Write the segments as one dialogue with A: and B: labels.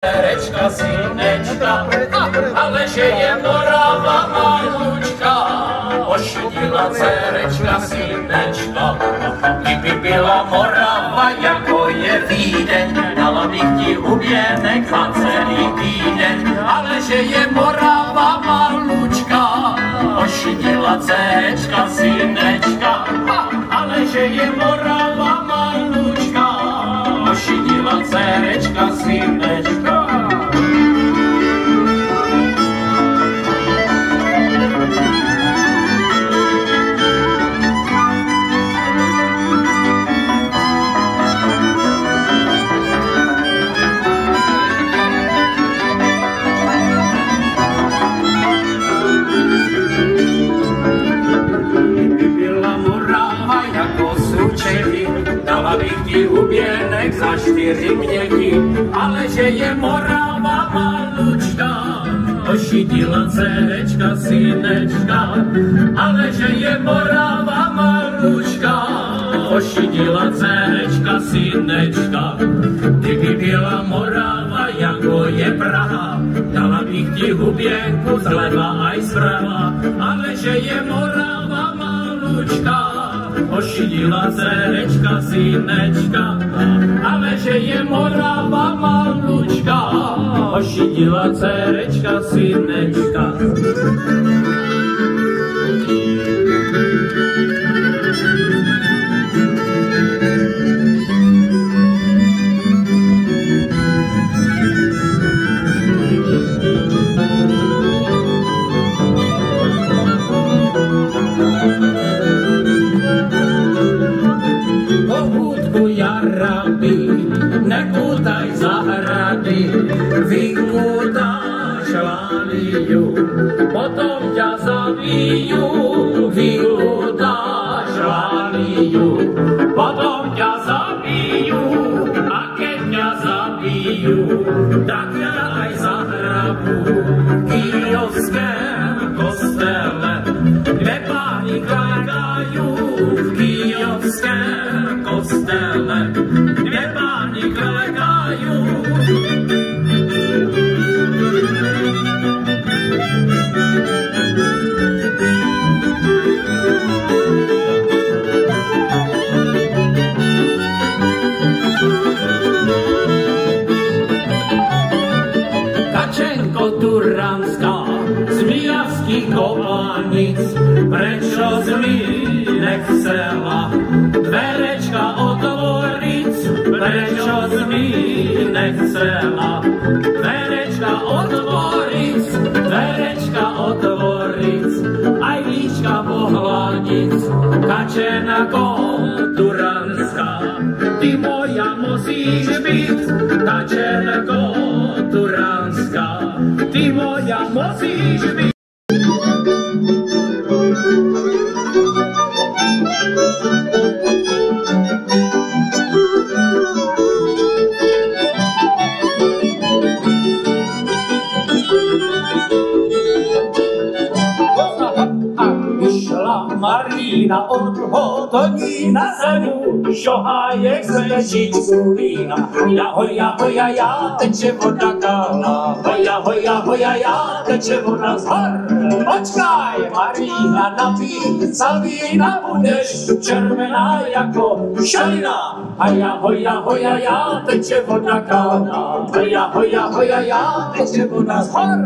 A: Rečka synečka, ale že je Morava malúčka, ošidila cerečka synečka. Kdyby byla Morava, jako je Vídeň, dala bych ti huběnek za celý týden. Ale že je Morava malúčka, ošidila cerečka synečka. Ale že je Morava malúčka, ošidila cerečka synečka. Dala bych ti huběnek za 4 měchy, ale že je Morava malúčka, ošidila cerečka synečka. Ale že je Morava malúčka, ošidila cerečka synečka. Kdyby byla Morava, jako je Praha, dala bych ti huběnku zleva aj zprava. Ale že je Morava malúčka, ošidila cerečka synečka. Ale že je Morava malúčka, ošidila cerečka synečka. Nekutaj zahrady, vykutáš láliju, potom ťa zabiju, vykutáš láliju, potom ťa zabiju, a keď ťa zabiju, tak ťa aj zahrabu v Kyjovském kostele, kde páni klekajú v Kyjovském kostele, kde páni klekajú. Kačenko Turanská z Milavských Kopanic, prečo z mi nechcela dverečka otvoriť, prečo z mi nechcela dverečka otvoriť, dverečka otvoriť, aj líčka pohľadiť. Kačenko Turanská, ty moja musíš byť, Kačenko Turanská, ty moja musíš byť. Marina od Hotonína za ňu šohájek zvečiť zúvína. Hoja, hoja, hoja, ja, teče voda kalná. Hoja, hoja, hoja, ja, teče voda z hor. Počkaj, Marina, napí sa vína, budeš červená jako šalina. Hoja, hoja, hoja, ja, teče voda kalná. Hoja, hoja, hoja, ja, teče voda z hor.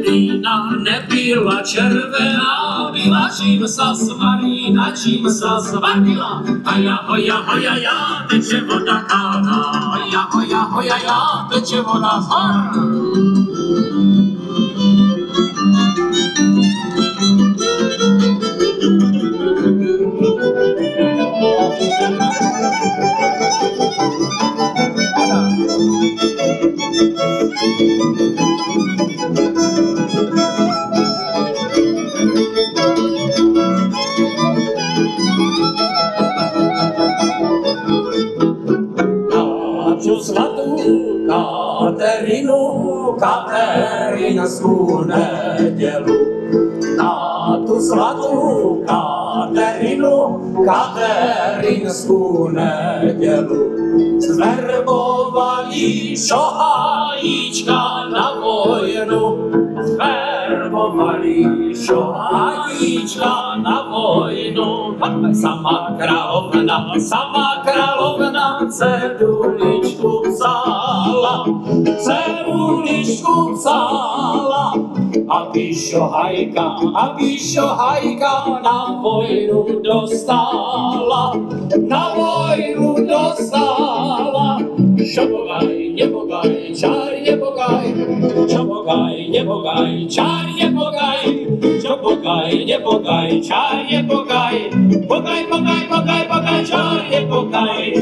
A: Vína nebyla červená, byla čím sa Marina, čím sa zvarila. Hoja, hoja, hoja, ja, teče voda kalná. Hoja, hoja, hoja, ja, teče voda z hor. Kateřinu Katerinsku nedělu. Na tu svatou Katerinsku nedělu zverbovali šohájíčka na vojnu. Zverbovali šohájíčka na vojnu. Sama královna ceduličku psala, aby šohajka na vojnu dostala, Šobogaj, nebogaj, čár nebogaj, Šobogaj, nebogaj, čár nebogaj, Šobogaj, nebogaj, čár nebogaj, bogaj, čár nebogaj.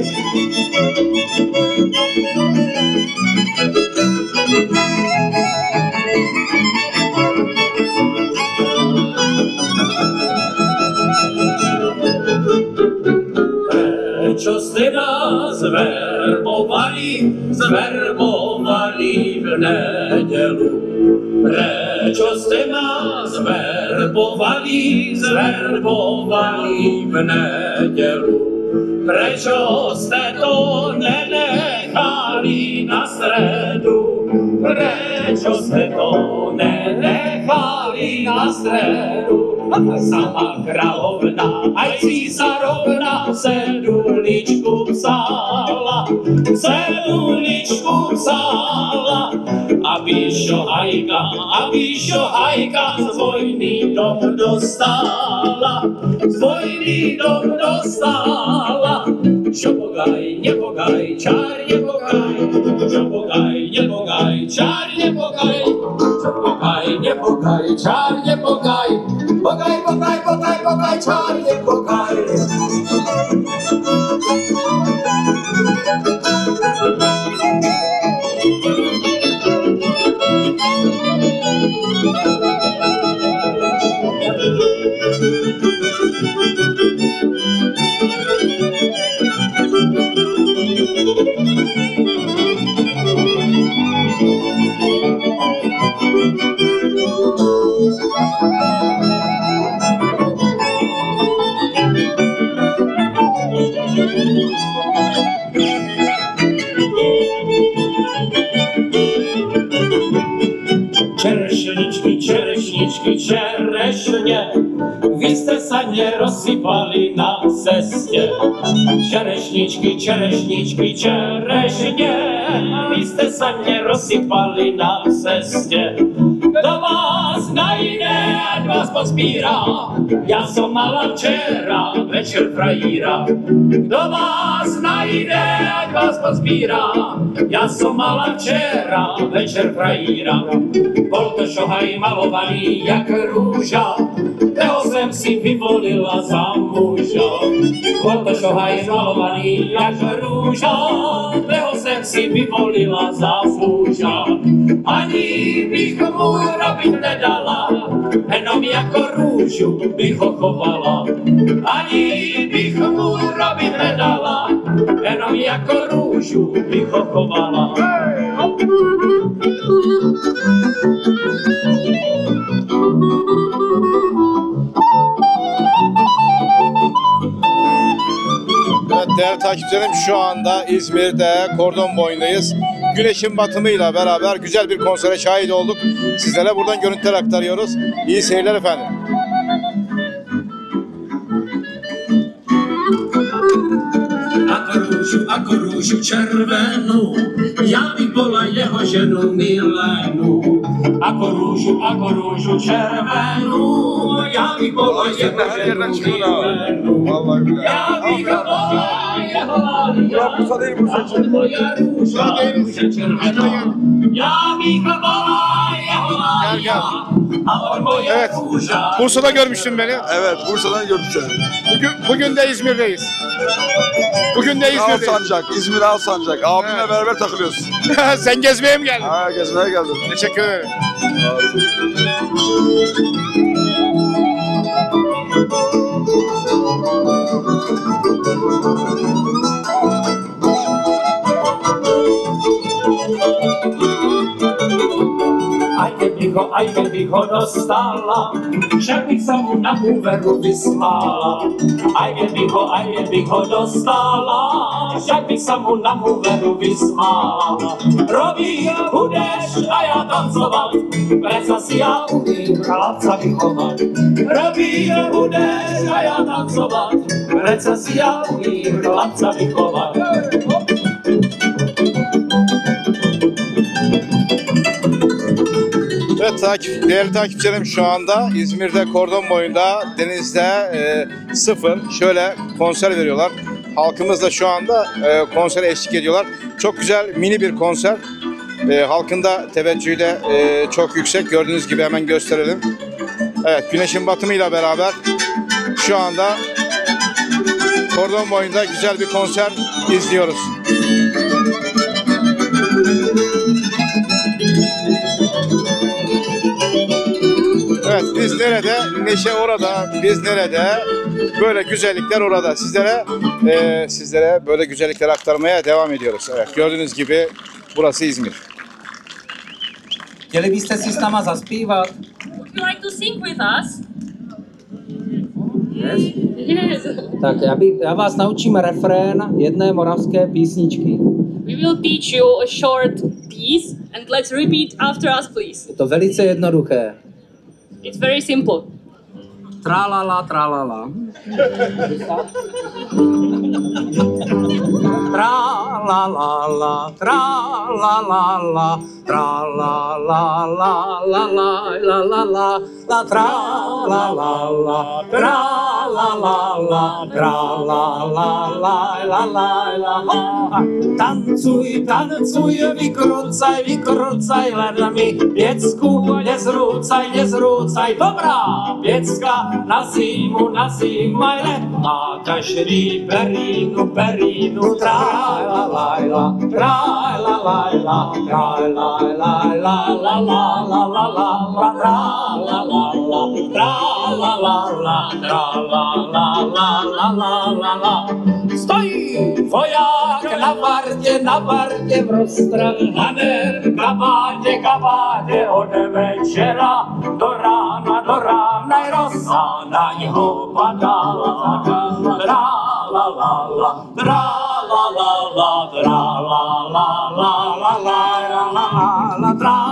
A: Prečo ste nás zverbovali v nedeľu? Prečo ste nás zverbovali v nedeľu? Prečo ste to nenechali na stredu? Prečo ste to nenechali na stredu? Sama kráľovna, aj císarovna ceduličku psala, aby šohajka z vojny dom dostala, Šobogaj, nebogaj, čár nebogaj, Šobogaj, nebogaj, čár nebogaj, Šobogaj, nebogaj, čár nebogaj, bogaj, čár nebogaj. Čerešně, vy jste se nerozsypali na cestě. Čerešničky, čerešně, vy jste se nerozsypali na cestě. Kdo vás najde, ať vás pozbírá, já som mala včera večer frajíra. Kdo vás najde, ať vás pozbírá, já som mala včera večer frajíra. Bol to šohaj malovaný jak rúža, toho jsem si vyvolila za muža. Bol to šohaj malovaný jak rúža, toho jsem si vyvolila za muža. Ani bych mu robiť nedala, jenom jako rúžu bych ho chovala. Ani bych mu robiť nedala, jenom jako rúžu bych ho chovala.
B: Evet değerli takipçilerim, şu anda İzmir'de kordon boyundayız. Güneşin batımıyla beraber güzel bir konsere şahit olduk. Sizlere buradan görüntüler aktarıyoruz. İyi seyirler efendim.
A: Ako rúžu červenú, ja by bola jeho ženu milenú. Ako rúžu červenú, ja by bola jeho ženu milenú. Ja by bola jeho lália, ako moja rúža červená. Ja by bola jeho lália, ako moja rúža.
B: Bursa'da görmüştün beni.
C: Evet, Bursa'dan gördüm seni.
B: Bugün de İzmir'deyiz. Bugün de İzmir'deyiz.
C: Alsancak, İzmir Alsancak. Abimle
B: Evet.
C: beraber takılıyoruz.
B: Sen gezmeye mi geldin?
C: Ha, gezmeye geldim.
B: Teşekkür ederim.
A: Aj keď bych a jen bych ho dostala, však bych se mu na úveru vysmála. A jen bych ho dostala, však bych se mu na úveru vysmála. Robí, budeš a já tancovat, preca si já umím chlapca vychovat. Robí, budeš a já tancovat, preca si já umím chlapca vychovat.
B: Evet değerli takipçilerim, şu anda İzmir'de kordon boyunda denizde sıfır şöyle konser veriyorlar. Halkımız da şu anda konsere eşlik ediyorlar. Çok güzel mini bir konser. Halkın da teveccühü de çok yüksek. Gördüğünüz gibi hemen gösterelim. Evet, güneşin batımıyla beraber şu anda kordon boyunda güzel bir konser izliyoruz. Evet, biz nerede? Neşe orada. Biz nerede? Böyle güzellikler orada. Sizlere böyle güzellikler aktarmaya devam ediyoruz. Evet, gördüğünüz gibi burası İzmir.
D: Chtěli byste si s náma zaspívat?
E: Would you like to sing with us? Yes.
D: Tak já vás naučím refrén jedné moravské písničky.
E: We will teach you a short piece and let's repeat after us, please.
D: Je to velice jednoduché.
E: It's very simple.
D: Tralala, tralala. Tralalala, tralalala, tralalala, la la la la la, la tralalala, tralalala, tralalala, la la la. Tancuj, tancuj, vykrucaj, vykrucaj, len mi pěcku nezrúcaj, nezrúcaj. Dobrá pěcka na zimu, aj letná, každý perínu, perínu, tralalajla, tralalajla, tralalajla, la la la la la la, tralalala, tralalala, tralalala, la la. Stojí voják na partě v roztrhané kabátě od večera do rána je rosa na něho padala. Tralalala, tralalala, tralalala, la la la, tralalala,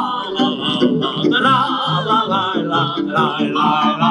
D: tralalala, la la la.